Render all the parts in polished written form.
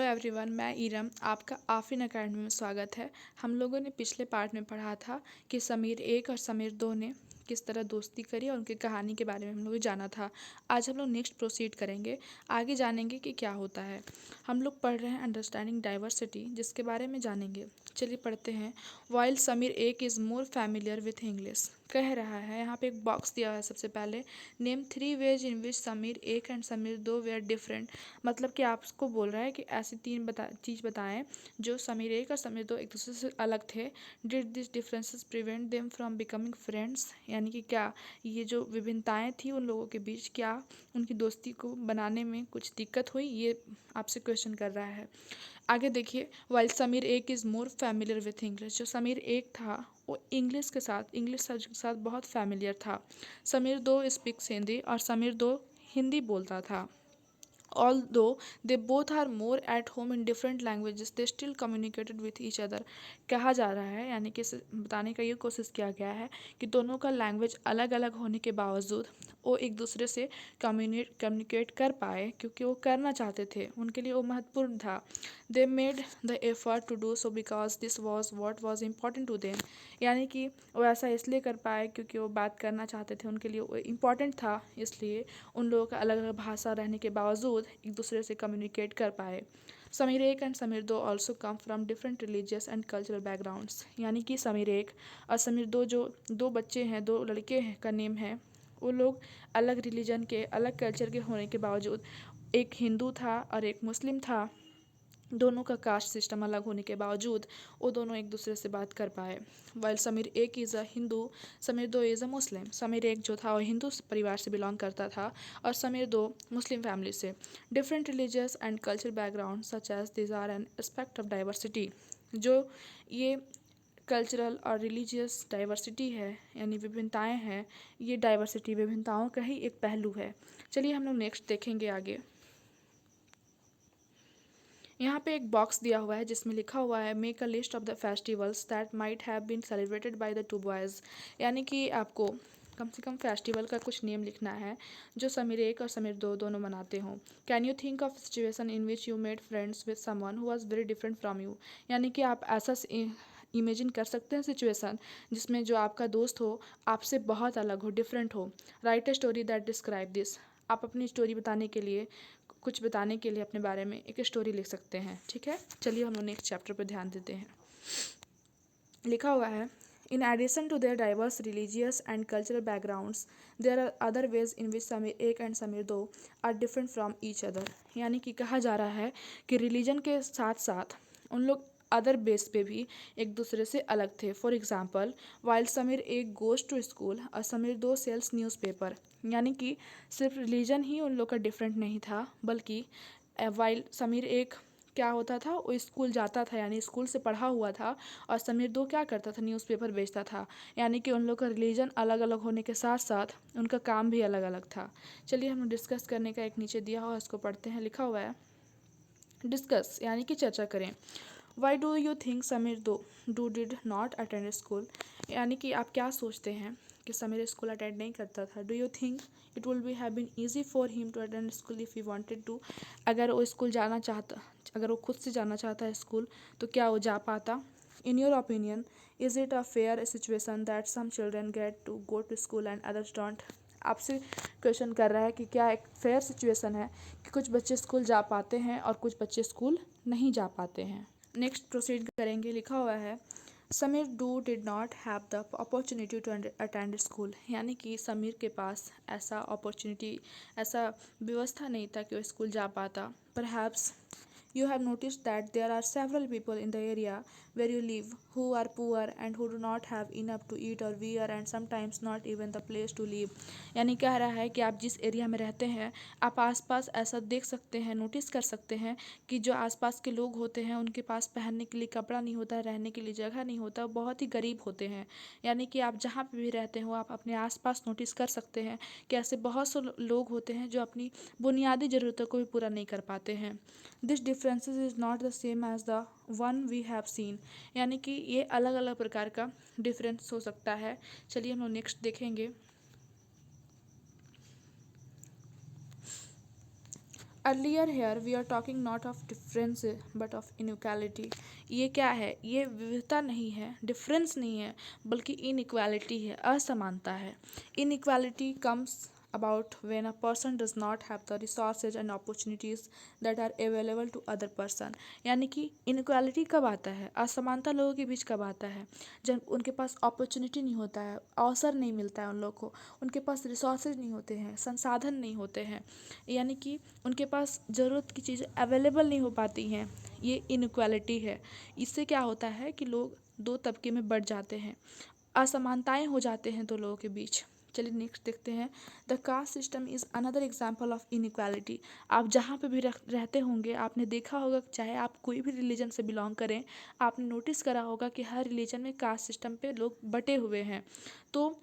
Hello everyone, मैं ईरम। आपका आफिन academy में स्वागत है। हम लोगों ने पिछले पार्ट में पढ़ा था कि समीर एक और समीर दो ने किस तरह दोस्ती करी और उनकी कहानी के बारे में हम लोग जाना था। आज हम लोग नेक्स्ट प्रोसीड करेंगे, आगे जानेंगे कि क्या होता है। हम लोग पढ़ रहे हैं अंडरस्टैंडिंग डाइवर्सिटी, जिसके बारे में जानेंगे। चलिए पढ़ते हैं। वाइल समीर एक is more familiar with English, कह रहा है यहाँ पे एक बॉक्स दिया है। सबसे पहले name 3 veg in which Sameer एक एंड समीर दो वेयर डिफरेंट, मतलब कि आपको बोल रहा है कि ऐसी तीन चीज़ बताएं जो समीर एक और समीर दो एक दूसरे से अलग थे। Did this differences prevent them from becoming friends, यानी कि क्या ये जो विभिन्नताएं थी उन लोगों के बीच, क्या उनकी दोस्ती को बनाने में कुछ दिक्कत हुई, ये आपसे क्वेश्चन कर रहा है। आगे देखिए, वाइल समीर एक is more familiar with English, जो समीर एक था वो इंग्लिश सब्जेक्ट के साथ बहुत फैमिलियर था। समीर दो स्पीक्स हिंदी, और समीर दो हिंदी बोलता था। Although they both are more at home in different languages, they still communicated with each other। कहा जा रहा है, यानी कि बताने का ये कोशिश किया गया है कि दोनों का लैंग्वेज अलग अलग होने के बावजूद वो एक दूसरे से कम्युनिकेट कर पाए, क्योंकि वो करना चाहते थे, उनके लिए वो महत्वपूर्ण था। They made the effort to do so because this was what was important to them, यानी कि वो ऐसा इसलिए कर पाए क्योंकि वो बात करना चाहते थे, उनके लिए वो इम्पॉर्टेंट था। इसलिए उन लोगों का अलग अलग भाषा रहने के बावजूद एक दूसरे से कम्युनिकेट कर पाए। समीर एक एंड समीर दो also come from different religious and cultural backgrounds, यानी कि समीर एक और समीर दो, जो दो बच्चे हैं, दो लड़के हैं का नेम है, वो लोग अलग रिलीजन के, अलग कल्चर के होने के बावजूद, एक हिंदू था और एक मुस्लिम था, दोनों का कास्ट सिस्टम अलग होने के बावजूद वो दोनों एक दूसरे से बात कर पाए। वाइल समीर एक इज़ अ हिंदू, समीर दो इज़ अ मुस्लिम। समीर एक जो था वो हिंदू परिवार से बिलोंग करता था और समीर दो मुस्लिम फैमिली से। Different religious and culture background such as this are an aspect of diversity, जो ये कल्चरल और रिलीजियस डाइवर्सिटी है, यानी विभिन्नताएं हैं, ये डाइवर्सिटी विभिन्नताओं का ही एक पहलू है। चलिए हम लोग नेक्स्ट देखेंगे आगे। यहाँ पे एक बॉक्स दिया हुआ है जिसमें लिखा हुआ है make a list of the festivals that might have been celebrated by the two boys, यानी कि आपको कम से कम फेस्टिवल का कुछ नेम लिखना है जो समीर एक और समीर दो दोनों मनाते हों। Can you think of situation in which you made friends with someone who was very different from you, यानी कि आप ऐसा इमेजिन कर सकते हैं सिचुएशन जिसमें जो आपका दोस्त हो आपसे बहुत अलग हो, डिफरेंट हो। Right a story that describe this, आप अपनी स्टोरी बताने के लिए, कुछ बताने के लिए अपने बारे में एक स्टोरी लिख सकते हैं। ठीक है, चलिए हम लोग नेक्स्ट चैप्टर पर ध्यान देते हैं। लिखा हुआ है in addition to their diverse religious and cultural backgrounds there are other ways in which Sameer एक एंड समीर दो are different from each other, यानी कि कहा जा रहा है कि रिलीजन के साथ साथ उन लोग अदर बेस पे भी एक दूसरे से अलग थे। फॉर एग्जाम्पल, वाइल समीर एक गोज टू स्कूल और समीर दो सेल्स न्यूज़पेपर, यानी कि सिर्फ रिलीजन ही उन लोग का डिफरेंट नहीं था, बल्कि वाइल समीर एक क्या होता था, वो स्कूल जाता था, यानी स्कूल से पढ़ा हुआ था, और समीर दो क्या करता था, न्यूज़पेपर बेचता था, यानी कि उन लोग का रिलीजन अलग अलग होने के साथ साथ उनका काम भी अलग अलग था। चलिए हम डिस्कस करने का एक नीचे दिया हुआ है, इसको पढ़ते हैं। लिखा हुआ है डिस्कस, यानी कि चर्चा करें। Why do you think Sameer Do did not attend school, यानी कि आप क्या सोचते हैं कि समीर स्कूल अटेंड नहीं करता था। Do you think it will be have been easy for him to attend school if he wanted to, अगर वो स्कूल जाना चाहता, अगर वो खुद से जाना चाहता है स्कूल, तो क्या वो जा पाता। In your opinion is it a fair situation that some children get to go to school and others don't, आपसे क्वेश्चन कर रहा है कि क्या एक फेयर सिचुएशन है कि कुछ बच्चे स्कूल जा पाते हैं और कुछ बच्चे स्कूल नहीं जा पाते हैं। नेक्स्ट प्रोसीड करेंगे। लिखा हुआ है Sameer Do did not have the opportunity to attend school, यानी कि समीर के पास ऐसा अपॉर्चुनिटी, ऐसा व्यवस्था नहीं था कि वो स्कूल जा पाता। Perhaps you have noticed that there are several people in the area where you live who are poor and who do not have enough to eat or wear and sometimes not even the place to live, यानी कह रहा है कि आप जिस area में रहते हैं, आप आसपास ऐसा देख सकते हैं, नोटिस कर सकते हैं कि जो आसपास के लोग होते हैं उनके पास पहनने के लिए कपड़ा नहीं होता, रहने के लिए जगह नहीं होता, बहुत ही गरीब होते हैं। यानी कि आप जहाँ पे भी रहते हो, आप अपने आसपास नोटिस कर सकते हैं कि ऐसे बहुत से लोग होते हैं जो अपनी बुनियादी ज़रूरतों को भी पूरा नहीं कर पाते हैं। This differences is not the same as the one we have seen, यानी कि ये अलग अलग प्रकार का डिफरेंस हो सकता है। चलिए हम लोग नेक्स्ट देखेंगे। Earlier here we are talking not of difference but of inequality. ये क्या है, ये विविधता नहीं है, डिफरेंस नहीं है, बल्कि इनइक्वालिटी है, असमानता है। Inequality comes about when a person does not have the resources and opportunities that are available to other person। यानी कि इनइक्वालिटी कब आता है, असमानता लोगों के बीच कब आता है, जब उनके पास अपॉर्चुनिटी नहीं होता है, अवसर नहीं मिलता है उन लोग को, उनके पास रिसोर्सेज नहीं होते हैं, संसाधन नहीं होते हैं, यानी कि उनके पास ज़रूरत की चीज़ें अवेलेबल नहीं हो पाती हैं। ये इनइक्वालिटी है। इससे क्या होता है कि लोग दो तबके में बढ़ जाते हैं, असमानताएं हो जाते हैं दो लोगों के बीच। चलिए नेक्स्ट देखते हैं। The caste system is another example of inequality. आप जहाँ पे भी रहते होंगे, आपने देखा होगा, चाहे आप कोई भी रिलीजन से बिलोंग करें, आपने नोटिस करा होगा कि हर रिलीजन में कास्ट सिस्टम पे लोग बटे हुए हैं। तो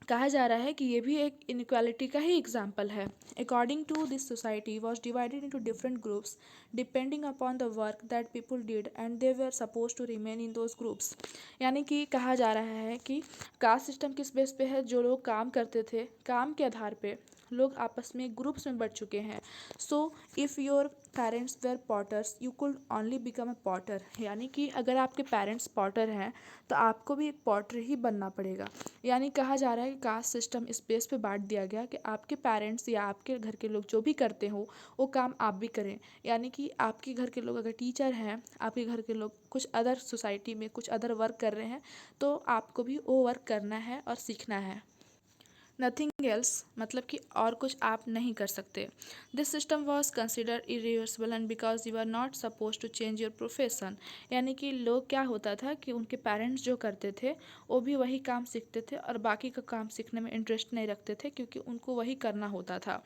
कहा जा रहा है कि ये भी एक इनइक्वालिटी का ही एग्जाम्पल है। According to this society was divided into different groups depending upon the work that people did and they were suppose to remain in those groups. यानी कि कहा जा रहा है कि कास्ट सिस्टम किस बेस पे है, जो लोग काम करते थे, काम के आधार पे लोग आपस में ग्रुप्स में बढ़ चुके हैं। So if your parents were potters you could only become a potter. यानी कि अगर आपके पेरेंट्स पॉटर हैं तो आपको भी एक पॉटर ही बनना पड़ेगा। यानी कहा जा रहा है कि कास्ट सिस्टम इस बेस पे बांट दिया गया कि आपके पेरेंट्स या आपके घर के लोग जो भी करते हो वो काम आप भी करें। यानी कि आपके घर के लोग अगर टीचर हैं, आपके घर के लोग कुछ अदर सोसाइटी में कुछ अदर वर्क कर रहे हैं, तो आपको भी वो वर्क करना है और सीखना है। नथिंग एल्स, मतलब कि और कुछ आप नहीं कर सकते। This system was consider irreversible and because you are not suppose to change your profession. यानी कि लोग क्या होता था कि उनके पेरेंट्स जो करते थे वो भी वही काम सीखते थे और बाकी का काम सीखने में इंटरेस्ट नहीं रखते थे, क्योंकि उनको वही करना होता था।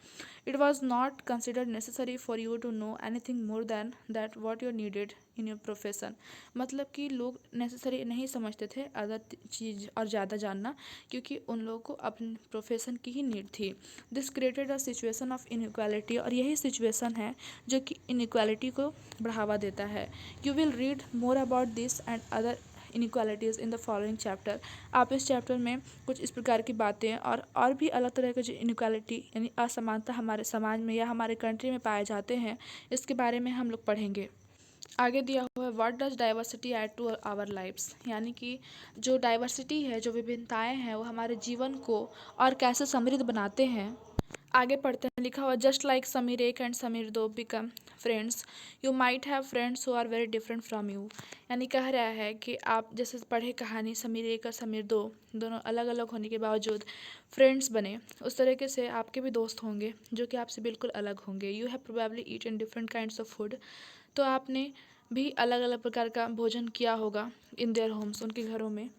It was not considered necessary for you to know anything more than that what you needed in your profession. मतलब कि लोग नेसेसरी नहीं समझते थे अदर चीज़ और ज़्यादा जानना, क्योंकि उन लोगों को अपने प्रोफेशन की ही नीड थी। This created a situation of inequality, और यही सिचुएशन है जो कि इनइक्वालिटी को बढ़ावा देता है। You will read more about this and other inequalities in the following chapter. आप इस चैप्टर में कुछ इस प्रकार की बातें और भी अलग तरह के जो इनइक्वालिटी यानी असमानता हमारे समाज में या हमारे कंट्री में पाए जाते हैं, इसके बारे में हम लोग पढ़ेंगे। आगे दिया हुआ है what does diversity add to our lives. यानी कि जो डाइवर्सिटी है, जो विभिन्नताएं हैं, वो हमारे जीवन को और कैसे समृद्ध बनाते हैं। आगे पढ़ते हैं, लिखा हुआ जस्ट लाइक समीर एक and Sameer Do become friends you might have friends who are very different from you. यानी कह रहा है कि आप जैसे पढ़े कहानी समीर एक और समीर दो, दोनों अलग अलग होने के बावजूद फ्रेंड्स बने, उस तरीके से आपके भी दोस्त होंगे जो कि आपसे बिल्कुल अलग होंगे। You have probably eaten different kinds of food. तो आपने भी अलग अलग प्रकार का भोजन किया होगा इन देयर होम्स, उनके घरों में।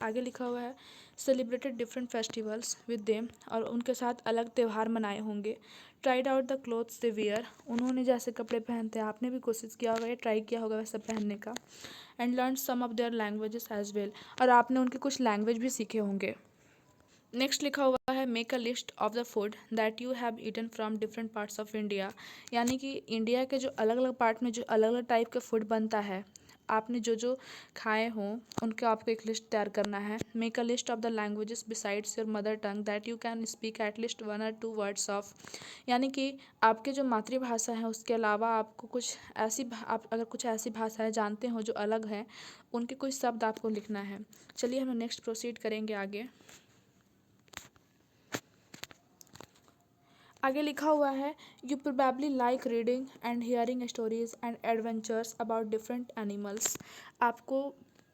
आगे लिखा हुआ है celebrated different festivals with them, और उनके साथ अलग त्यौहार मनाए होंगे। Tried out the clothes they wear, उन्होंने जैसे कपड़े पहनते हैं आपने भी कोशिश किया होगा या ट्राई किया होगा वैसा पहनने का। And learn some of their languages as well, और आपने उनके कुछ लैंग्वेज भी सीखे होंगे। नेक्स्ट लिखा हुआ है make a list of the food that you have eaten from different parts of India. यानी कि इंडिया के जो अलग अलग पार्ट में जो अलग अलग टाइप का फूड बनता है, आपने जो जो खाए हों उनका आपको एक लिस्ट तैयार करना है। Make a list of the languages besides your mother tongue that you can speak at least 1 or 2 words of. यानी कि आपके जो मातृभाषा है उसके अलावा आपको कुछ आप अगर कुछ ऐसी भाषाएं जानते हो जो अलग हैं, उनके कुछ शब्द आपको लिखना है। चलिए हम नेक्स्ट प्रोसीड करेंगे आगे। आगे लिखा हुआ है you probably like reading and hearing stories and adventures about different animals. आपको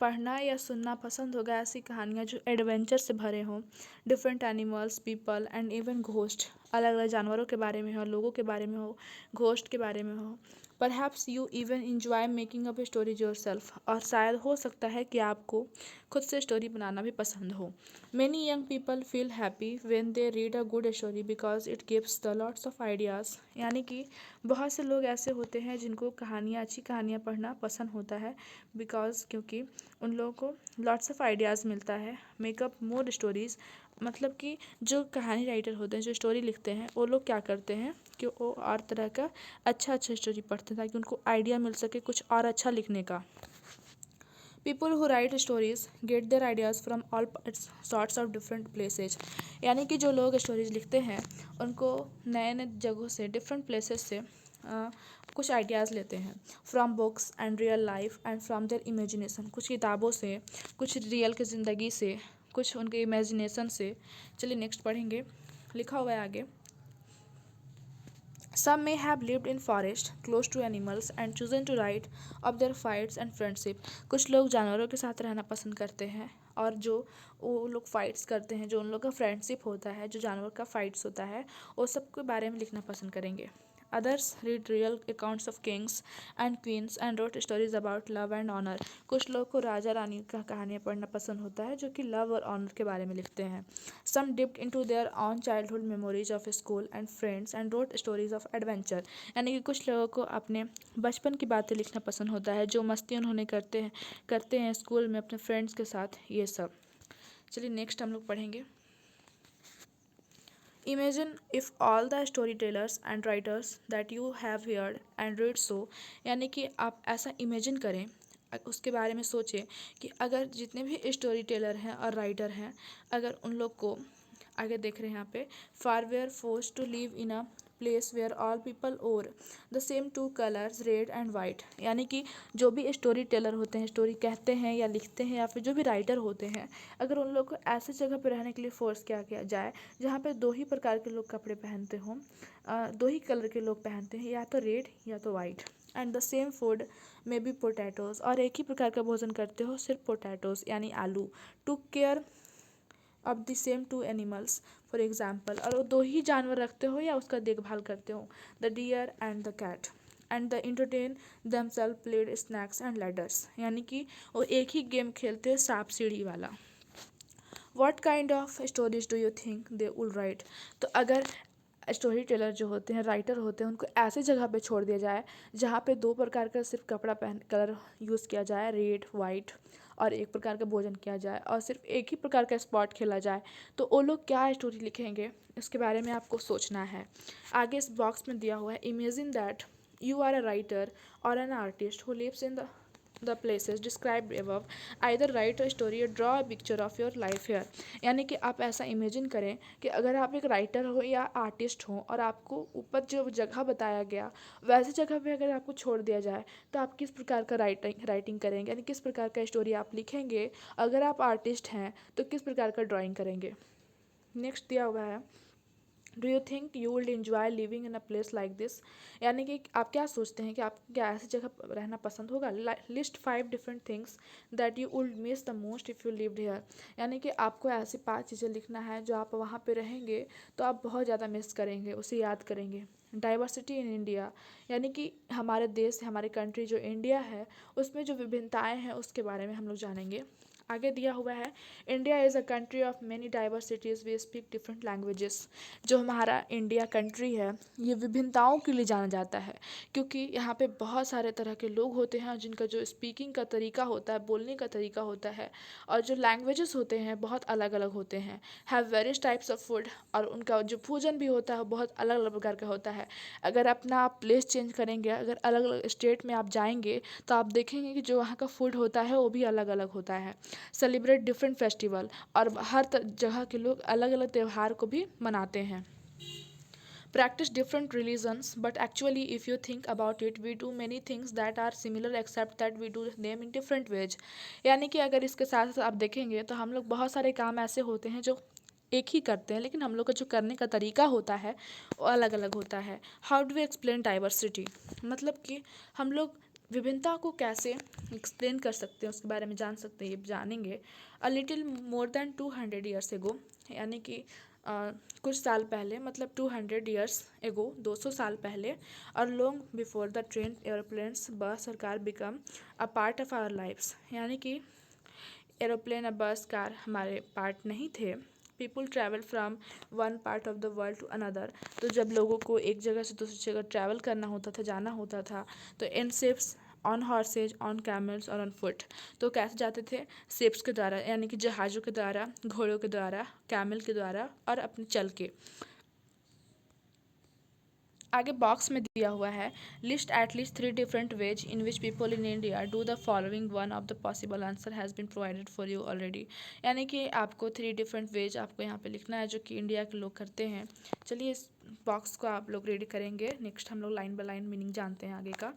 पढ़ना या सुनना पसंद होगा ऐसी कहानियाँ जो एडवेंचर से भरे हों, different animals, people and even ghost, अलग अलग जानवरों के बारे में हो, लोगों के बारे में हो, घोस्ट के बारे में हो। Perhaps you even enjoy making up stories your self, और शायद हो सकता है कि आपको खुद से स्टोरी बनाना भी पसंद हो। Many young people feel happy when they read a good story because it gives the lots of ideas। यानी कि बहुत से लोग ऐसे होते हैं जिनको कहानियाँ, अच्छी कहानियाँ पढ़ना पसंद होता है, बिकॉज क्योंकि उन लोगों को लॉट्स ऑफ आइडियाज़ मिलता है। मेकअप मोर स्टोरीज़, मतलब कि जो कहानी राइटर होते हैं, जो स्टोरी लिखते हैं, वो लोग क्या करते हैं कि वो और तरह का अच्छा स्टोरी पढ़ते हैं ताकि उनको आइडिया मिल सके कुछ और अच्छा लिखने का। People who write stories get their ideas from all sorts of different places. यानी कि जो लोग स्टोरीज लिखते हैं उनको नए नए जगहों से, डिफरेंट प्लेसेस से कुछ आइडियाज़ लेते हैं from books and real life and from there imagination, कुछ किताबों से, कुछ रियल की ज़िंदगी से, कुछ उनके इमेजिनेशन से। चलिए नेक्स्ट पढ़ेंगे। लिखा हुआ है आगे, सम may have lived in forest close to animals and chosen to write of their fights and friendship। कुछ लोग जानवरों के साथ रहना पसंद करते हैं और जो वो लोग फाइट्स करते हैं, जो उन लोग का फ्रेंडशिप होता है, जो जानवर का फाइट्स होता है, वो सब के बारे में लिखना पसंद करेंगे। Others read real accounts of kings and queens and wrote stories about love and honour. कुछ लोग को राजा रानी का कहानियाँ पढ़ना पसंद होता है जो कि लव और ऑनर के बारे में लिखते हैं। Some dipped into their own childhood memories of school and friends and wrote stories of adventure. यानी कि कुछ लोगों को अपने बचपन की बातें लिखना पसंद होता है, जो मस्ती उन्होंने करते हैं स्कूल में अपने फ्रेंड्स के साथ, ये सब। चलिए नेक्स्ट हम लोग पढ़ेंगे। Imagine if all the story tellers and writers that you have heard and read so. यानी कि आप ऐसा इमेजिन करें, उसके बारे में सोचें कि अगर जितने भी स्टोरी टेलर हैं और राइटर हैं, अगर उन लोग को, आगे देख रहे हैं यहाँ पे, far where force to live in a place where all people wore the same two colours red and white. यानी कि जो भी स्टोरी टेलर होते हैं, स्टोरी कहते हैं या लिखते हैं, या फिर जो भी राइटर होते हैं, अगर उन लोग को ऐसे जगह पर रहने के लिए फोर्स किया जाए जहाँ पे दो ही प्रकार के लोग कपड़े पहनते हों, दो ही कलर के लोग पहनते हैं, या तो रेड या तो white, and the same food may be potatoes, और एक ही प्रकार का भोजन करते हो, सिर्फ पोटैटोज़ यानी आलू, to care of the same two animals for example, और वो दो ही जानवर रखते हो या उसका देखभाल करते हो, the deer and the cat, and the entertain themselves played snakes and ladders. यानी कि वो एक ही गेम खेलते हैं, सांप सीढ़ी वाला। What kind of stories do you think they will write. तो अगर स्टोरी टेलर जो होते हैं, राइटर होते हैं, उनको ऐसी जगह पे छोड़ दिया जाए जहाँ पे दो प्रकार का सिर्फ कपड़ा पहन कलर यूज़ किया जाए, रेड वाइट, और एक प्रकार का भोजन किया जाए और सिर्फ एक ही प्रकार का स्पॉट खेला जाए, तो वो लोग क्या स्टोरी लिखेंगे, इसके बारे में आपको सोचना है। आगे इस बॉक्स में दिया हुआ है, imagine that you are a writer or an artist who lives in the places described above, either write a story or draw a picture of your life here. यानी कि आप ऐसा इमेजिन करें कि अगर आप एक राइटर हो या आर्टिस्ट हो और आपको ऊपर जो जगह बताया गया वैसी जगह पे अगर आपको छोड़ दिया जाए, तो आप किस प्रकार का राइटिंग करेंगे, यानी किस प्रकार का स्टोरी आप लिखेंगे। अगर आप आर्टिस्ट हैं तो किस प्रकार का ड्राइंग करेंगे। नेक्स्ट दिया हुआ है, do you think you will enjoy living in a place like this. यानी कि आप क्या सोचते हैं कि आप क्या ऐसी जगह रहना पसंद होगा। List 5 different things that you would miss the most if you lived here. यानी कि आपको ऐसी 5 चीज़ें लिखना है जो आप वहाँ पे रहेंगे तो आप बहुत ज़्यादा मिस करेंगे, उसे याद करेंगे। डाइवर्सिटी इन इंडिया, यानी कि हमारे देश, हमारे कंट्री जो इंडिया है, उसमें जो विभिन्नताएँ हैं उसके बारे में हम लोग जानेंगे। आगे दिया हुआ है, India is a country of many diversities, we speak different languages. जो हमारा इंडिया कंट्री है ये विभिन्नताओं के लिए जाना जाता है, क्योंकि यहाँ पे बहुत सारे तरह के लोग होते हैं जिनका जो स्पीकिंग का तरीका होता है, बोलने का तरीका होता है, और जो लैंग्वेजेस होते हैं बहुत अलग अलग होते हैं। Have various types of food, और उनका जो भोजन भी होता है वो बहुत अलग अलग प्रकार का होता है। अगर अपना आप प्लेस चेंज करेंगे, अगर अलग अलग स्टेट में आप जाएंगे, तो आप देखेंगे कि जो वहाँ का फूड होता है वो भी अलग अलग होता है। सेलिब्रेट डिफरेंट फेस्टिवल, और हर जगह के लोग अलग अलग त्यौहार को भी मनाते हैं। Practice different religions, but actually if you think about it, we do many things that are similar except that we do them in different ways। यानी कि अगर इसके साथ साथ आप देखेंगे तो हम लोग बहुत सारे काम ऐसे होते हैं जो एक ही करते हैं, लेकिन हम लोग का जो करने का तरीका होता है वो अलग अलग होता है। How do we explain diversity, मतलब कि हम लोग विभिन्नता को कैसे एक्सप्लेन कर सकते हैं, उसके बारे में जान सकते हैं, ये जानेंगे। A little more than 200 years ago, यानी कि कुछ साल पहले, मतलब 200 ईयर्स एगो, 200 साल पहले, और long before the train, aeroplanes, bus और car become a part of our lives. यानी कि एरोप्लेन और बस कार हमारे पार्ट नहीं थे। People travel from one part of the world to another. तो जब लोगों को एक जगह से दूसरी जगह ट्रैवल करना होता था, जाना होता था, तो in ships, on horses, on camels और ऑन फुट। तो कैसे जाते थे, शिप्स के द्वारा, यानी कि जहाज़ों के द्वारा, घोड़ों के द्वारा, कैमल के द्वारा, और अपने चल के। आगे बॉक्स में दिया हुआ है, list at least 3 different ways in which people in India do the following, one of the possible answer has been provided for you already. यानी कि आपको 3 डिफरेंट वेज आपको यहाँ पे लिखना है जो कि इंडिया के लोग करते हैं। चलिए इस बॉक्स को आप लोग रीड करेंगे। नेक्स्ट हम लोग लाइन बाय लाइन मीनिंग जानते हैं आगे का।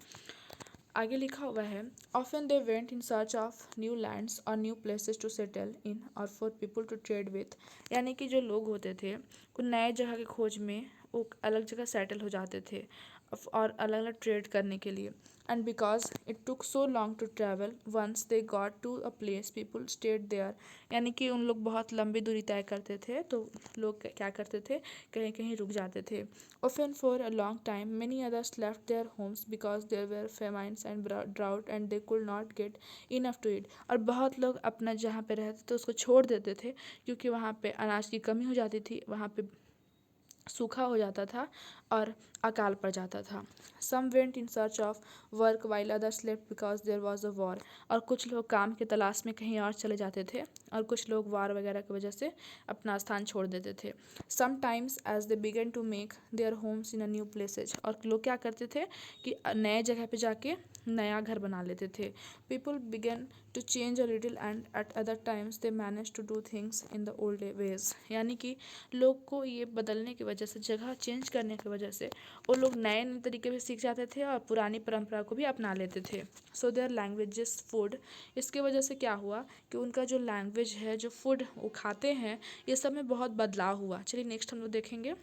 आगे लिखा हुआ है, often they went in search of new lands और new places to settle in और for people to trade with. यानी कि जो लोग होते थे वो नए जगह की खोज में वो अलग जगह सेटल हो जाते थे और अलग अलग ट्रेड करने के लिए। And because it took so long to travel, once they got to a place people stayed there. यानी कि उन लोग बहुत लंबी दूरी तय करते थे तो लोग क्या करते थे, कहीं कहीं रुक जाते थे। Often for a long time, many others left their homes because there were famines and drought and they could not get enough to eat। और बहुत लोग अपना जहाँ पे रहते थे उसको छोड़ देते थे क्योंकि वहाँ पे अनाज की कमी हो जाती थी, वहाँ पे सूखा हो जाता था और अकाल पड़ जाता था। Some went in search of work while others left because there was a war. और कुछ लोग काम की तलाश में कहीं और चले जाते थे और कुछ लोग वार वगैरह की वजह से अपना स्थान छोड़ देते थे। Sometimes as they began to make their homes in a new places. और लोग क्या करते थे कि नए जगह पे जाके नया घर बना लेते थे। People began to change a little and at other times they manage to do things in the old ways. यानी कि लोग को ये बदलने की वजह से, जगह चेंज करने की वजह से वो लोग नए नए तरीके भी सीख जाते थे और पुरानी परंपरा को भी अपना लेते थे। सो देयर लैंग्वेजेस फूड, इसके वजह से क्या हुआ कि उनका जो लैंग्वेज है, जो फूड वो खाते हैं, ये सब में बहुत बदलाव हुआ। चलिए नेक्स्ट हम लोग देखेंगे।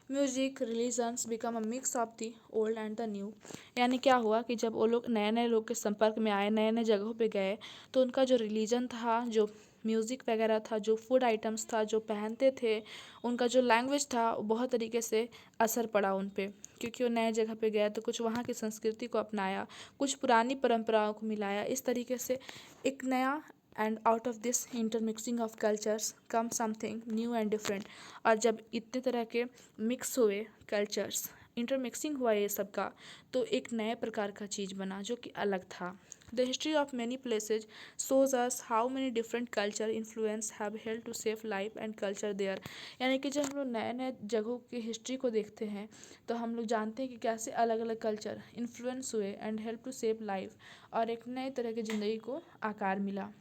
Music religions become a mix of the old and the new. यानी क्या हुआ कि जब वो लोग नए नए लोग के संपर्क में आए, नए नए जगहों पे गए, तो उनका जो रिलीजन था, जो म्यूज़िक वगैरह था, जो फूड आइटम्स था, जो पहनते थे, उनका जो लैंग्वेज था, वो बहुत तरीके से असर पड़ा उन पे। क्योंकि वो नए जगह पे गया तो कुछ वहाँ की संस्कृति को अपनाया, कुछ पुरानी परंपराओं को मिलाया। इस तरीके से एक नया, and out of this intermixing of cultures come something new and different. और जब इतने तरह के मिक्स हुए कल्चर्स, इंटरमिक्सिंग हुआ ये सब का, तो एक नए प्रकार का चीज़ बना जो कि अलग था। The history of many places shows us how many different culture influence have helped to save life and culture there। यानी कि जब हम लोग नए नए जगहों की हिस्ट्री को देखते हैं तो हम लोग जानते हैं कि कैसे अलग अलग कल्चर इन्फ्लुएंस हुए and help to save life, और एक नए तरह की ज़िंदगी को आकार मिला।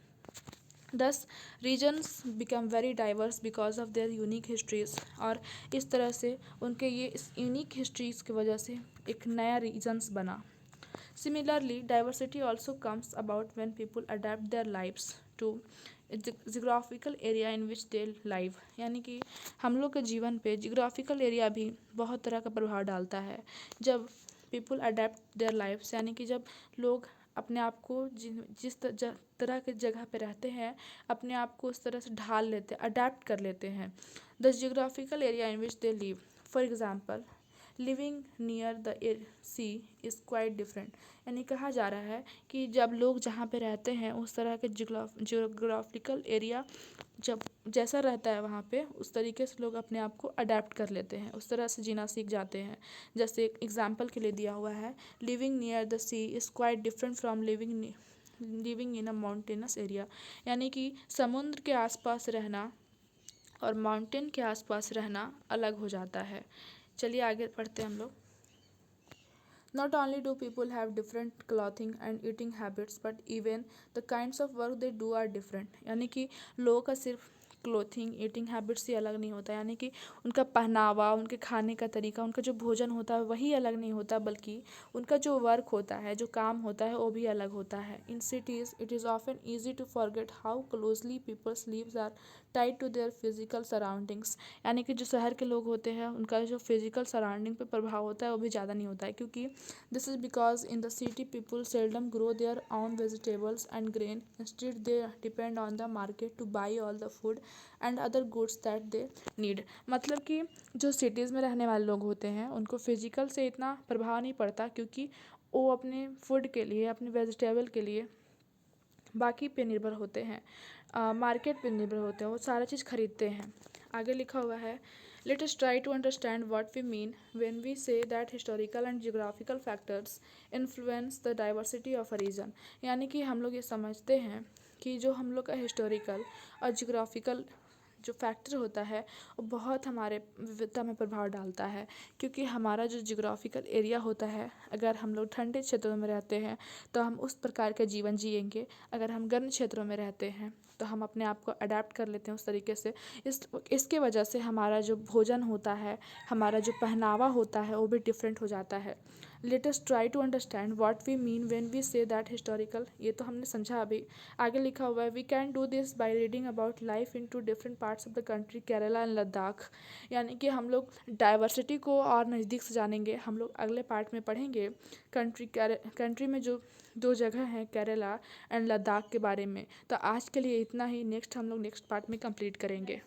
Thus regions become very diverse because of their unique histories। और इस तरह से उनके ये इस यूनिक हिस्ट्रीज़ की वजह से एक नया रीजन्स बना। Similarly, diversity also comes about when people adapt their lives to geographical area in which they live। यानी कि हम लोग के जीवन पे जियोग्राफिकल एरिया भी बहुत तरह का प्रभाव डालता है। जब पीपल अडेप्ट देयर लाइफ्स, यानी कि जब लोग अपने आप को जिस तरह के जगह पे रहते हैं, अपने आप को उस तरह से ढाल लेते हैं, अडेप्ट कर लेते हैं। The geographical area in which they live, for example living near the sea is quite different. यानी कहा जा रहा है कि जब लोग जहाँ पे रहते हैं उस तरह के जियोग्राफिकल एरिया जब जैसा रहता है वहाँ पे, उस तरीके से लोग अपने आप को अडेप्ट कर लेते हैं, उस तरह से जीना सीख जाते हैं। जैसे एक एग्जाम्पल के लिए दिया हुआ है, living near the sea is quite different from living in a mountainous area. यानी कि समुद्र के आसपास रहना और माउंटेन के आसपास रहना अलग हो जाता है। चलिए आगे पढ़ते हैं हम लोग। Not only do people have different clothing and eating habits, but even the kinds of work they do are different। यानी कि लोगों का सिर्फ क्लोथिंग, ईटिंग हैबिट्स ही अलग नहीं होता, यानी कि उनका पहनावा, उनके खाने का तरीका, उनका जो भोजन होता है वही अलग नहीं होता, बल्कि उनका जो वर्क होता है, जो काम होता है, वो भी अलग होता है। In cities it is often easy to forget how closely people's lives are tied to their physical surroundings. यानी कि जो शहर के लोग होते हैं उनका जो फिजिकल सराउंडिंग पे प्रभाव होता है वो भी ज़्यादा नहीं होता है, क्योंकि this is because in the city people seldom grow there own vegetables and grain, instead they depend on the market to buy all the food and other goods that they need। मतलब कि जो cities में रहने वाले लोग होते हैं उनको फिजिकल से इतना प्रभाव नहीं पड़ता, क्योंकि वो अपने फूड के लिए, अपने वेजिटेबल के लिए बाकी पे निर्भर होते हैं, मार्केट पे निर्भर होते हैं, वो सारा चीज़ खरीदते हैं। आगे लिखा हुआ है, let us try to understand what we mean when we say that historical and geographical factors influence the diversity of a region. यानी कि हम लोग ये समझते हैं कि जो हम लोग का हिस्टोरिकल और जियोग्राफिकल जो फैक्टर होता है वो बहुत हमारे विविधता में प्रभाव डालता है, क्योंकि हमारा जो जियोग्राफिकल एरिया होता है, अगर हम लोग ठंडे क्षेत्रों में रहते हैं तो हम उस प्रकार का जीवन जिएंगे, अगर हम गर्म क्षेत्रों में रहते हैं तो हम अपने आप को अडेप्ट कर लेते हैं उस तरीके से। इसके वजह से हमारा जो भोजन होता है, हमारा जो पहनावा होता है वो भी डिफरेंट हो जाता है। Let us try to understand what we mean when we say that historical, ये तो हमने समझा अभी। आगे लिखा हुआ है we can do this by reading about life in two different parts of the country Kerala and Ladakh. यानी कि हम लोग डाइवर्सिटी को और नज़दीक से जानेंगे। हम लोग अगले पार्ट में पढ़ेंगे कंट्री में जो दो जगह हैं केरला एंड लद्दाख के बारे में। तो आज के लिए इतना ही, नेक्स्ट हम लोग नेक्स्ट पार्ट में कंप्लीट करेंगे।